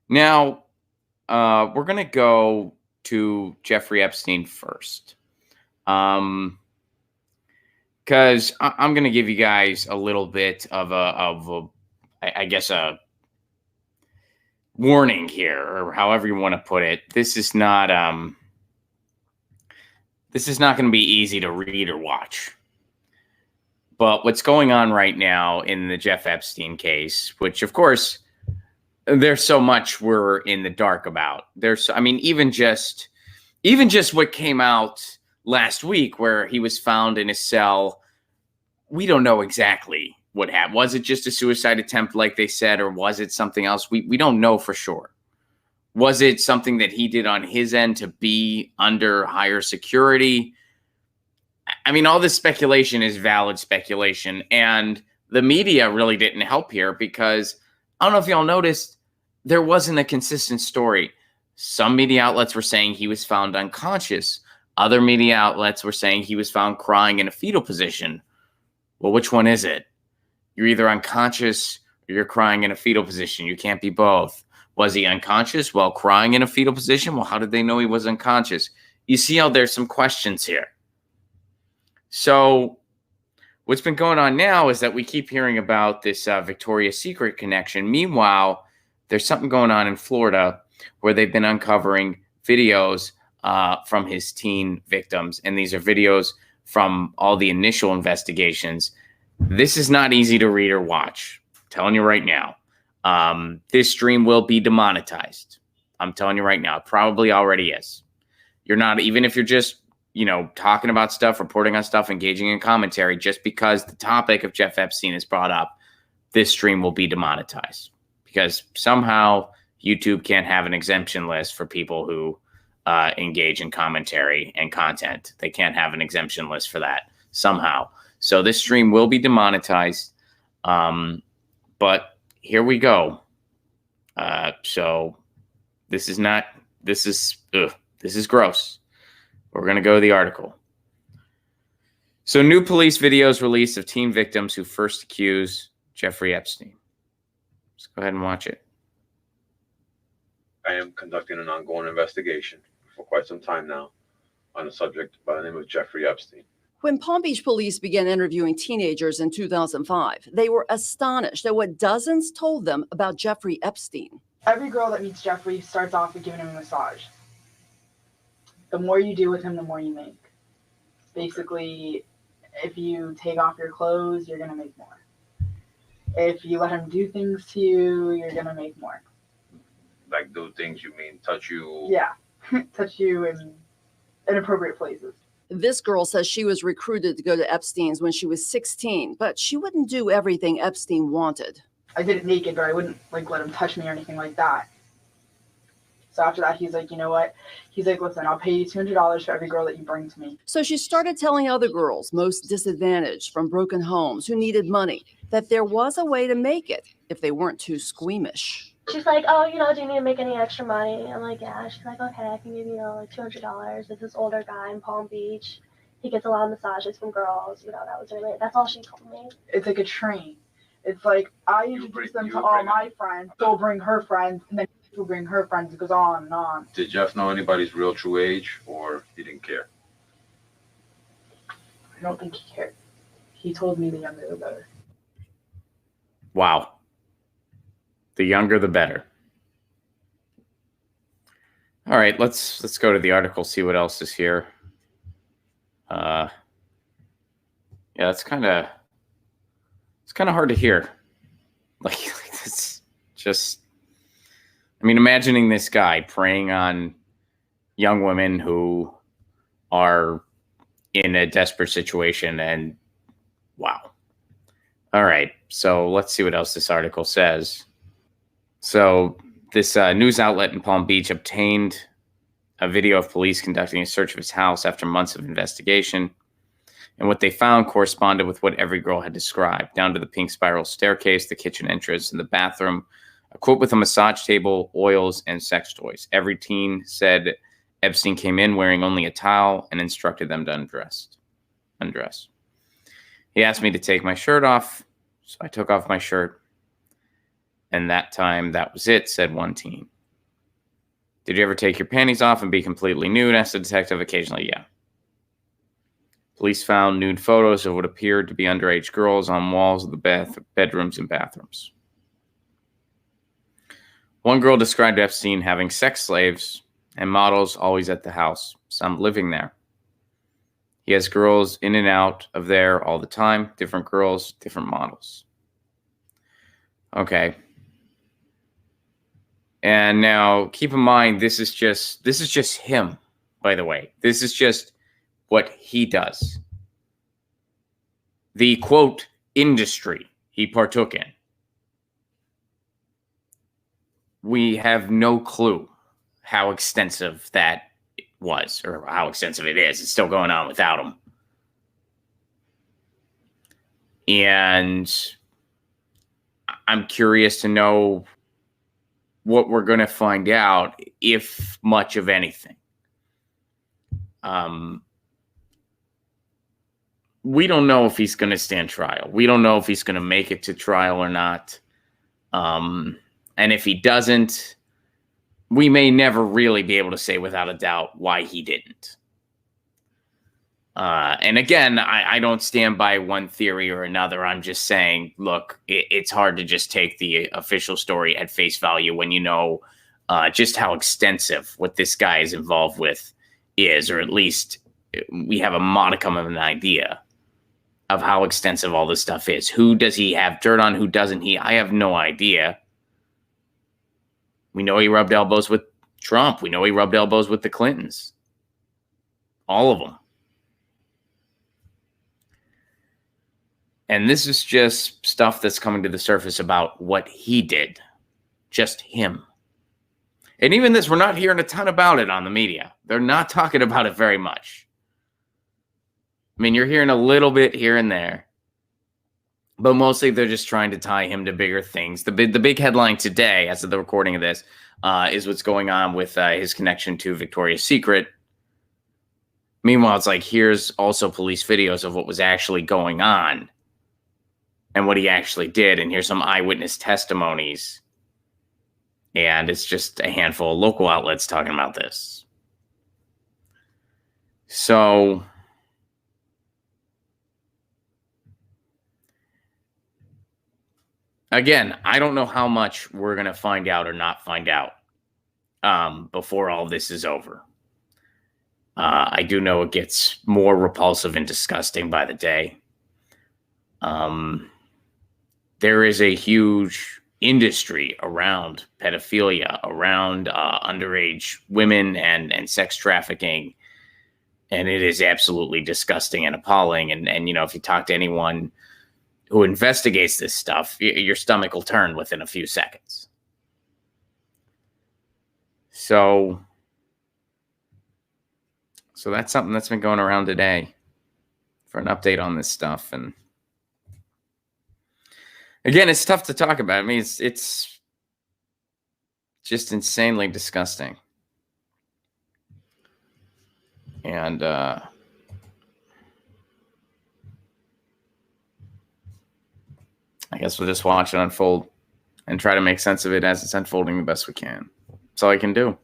Now, we're going to go to Jeffrey Epstein first. Because I'm going to give you guys a little bit of I guess, a warning here, or however you want to put it. This is not going to be easy to read or watch. But what's going on right now in the Jeff Epstein case, which of course there's so much we're in the dark about. Even just what came out last week, where he was found in his cell. We don't know exactly what happened. Was it just a suicide attempt, like they said, or was it something else? We don't know for sure. Was it something that he did on his end to be under higher security? All this speculation is valid speculation, and the media really didn't help here, because I don't know if y'all noticed, there wasn't a consistent story. Some media outlets were saying he was found unconscious. Other media outlets were saying he was found crying in a fetal position. Well, which one is it? You're either unconscious or you're crying in a fetal position. You can't be both. Was he unconscious while crying in a fetal position? Well, how did they know he was unconscious? You see how there's some questions here. So what's been going on now is that we keep hearing about this Victoria's Secret connection. Meanwhile, there's something going on in Florida where they've been uncovering videos from his teen victims. And these are videos from all the initial investigations. This is not easy to read or watch. I'm telling you right now. This stream will be demonetized. I'm telling you right now. It probably already is. You're not, even if you're just, talking about stuff, reporting on stuff, engaging in commentary, just because the topic of Jeff Epstein is brought up, this stream will be demonetized. Because somehow YouTube can't have an exemption list for people who engage in commentary and content. They can't have an exemption list for that somehow. So this stream will be demonetized. But here we go. So this is gross. We're going to go to the article. So new police videos released of teen victims who first accused Jeffrey Epstein. Let's go ahead and watch it. I am conducting an ongoing investigation for quite some time now on a subject by the name of Jeffrey Epstein. When Palm Beach police began interviewing teenagers in 2005, they were astonished at what dozens told them about Jeffrey Epstein. Every girl that meets Jeffrey starts off with giving him a massage. The more you do with him, the more you make. Basically, if you take off your clothes, you're going to make more. If you let him do things to you, you're going to make more. Like do things, you mean touch you? Yeah, touch you in inappropriate places. This girl says she was recruited to go to Epstein's when she was 16, but she wouldn't do everything Epstein wanted. I did it naked, but I wouldn't let him touch me or anything like that. So after that, he's like, you know what? He's like, listen, I'll pay you $200 for every girl that you bring to me. So she started telling other girls, most disadvantaged from broken homes, who needed money, that there was a way to make it if they weren't too squeamish. She's like, oh, do you need to make any extra money? I'm like, yeah. She's like, okay, I can give you, $200. There's this older guy in Palm Beach. He gets a lot of massages from girls. That's all she told me. It's like a train. It's like I introduce them to all my friends. They'll bring her friends, and then she'll bring her friends. It goes on and on. Did Jeff know anybody's real true age, or he didn't care? I don't think he cared. He told me the younger the better. Wow. The younger, the better. All right, let's go to the article, see what else is here. Yeah, it's kind of hard to hear. Like it's just, imagining this guy preying on young women who are in a desperate situation, and wow. All right, so let's see what else this article says. So this news outlet in Palm Beach obtained a video of police conducting a search of his house after months of investigation. And what they found corresponded with what every girl had described, down to the pink spiral staircase, the kitchen entrance, and the bathroom, a quote with a massage table, oils, and sex toys. Every teen said Epstein came in wearing only a towel and instructed them to undress. He asked me to take my shirt off, so I took off my shirt. And that time, that was it, said one teen. Did you ever take your panties off and be completely nude? Asked the detective. Occasionally, yeah. Police found nude photos of what appeared to be underage girls on walls of the bedrooms and bathrooms. One girl described Epstein having sex slaves and models always at the house, some living there. He has girls in and out of there all the time, different girls, different models. Okay. And now keep in mind, this is just him, by the way. This is just what he does. The quote industry he partook in. We have no clue how extensive that was, or how extensive it is. It's still going on without him. And I'm curious to know what we're going to find out, if much of anything. We don't know if he's going to stand trial. We don't know if he's going to make it to trial or not. And if he doesn't, we may never really be able to say without a doubt why he didn't. And again, I don't stand by one theory or another. I'm just saying, look, it's hard to just take the official story at face value when you know just how extensive what this guy is involved with is, or at least we have a modicum of an idea of how extensive all this stuff is. Who does he have dirt on? Who doesn't he? I have no idea. We know he rubbed elbows with Trump. We know he rubbed elbows with the Clintons. All of them. And this is just stuff that's coming to the surface about what he did. Just him. And even this, we're not hearing a ton about it on the media. They're not talking about it very much. I mean, you're hearing a little bit here and there. But mostly they're just trying to tie him to bigger things. The big headline today, as of the recording of this, is what's going on with his connection to Victoria's Secret. Meanwhile, it's like, here's also police videos of what was actually going on and what he actually did. And here's some eyewitness testimonies. And it's just a handful of local outlets talking about this. So again, I don't know how much we're going to find out or not find out before all this is over. I do know it gets more repulsive and disgusting by the day. There is a huge industry around pedophilia, around underage women and sex trafficking. And it is absolutely disgusting and appalling. And you know, if you talk to anyone who investigates this stuff, your stomach will turn within a few seconds. So that's something that's been going around today for an update on this stuff. And again, it's tough to talk about. I mean, it's just insanely disgusting. And I guess we'll just watch it unfold and try to make sense of it as it's unfolding the best we can. That's all I can do.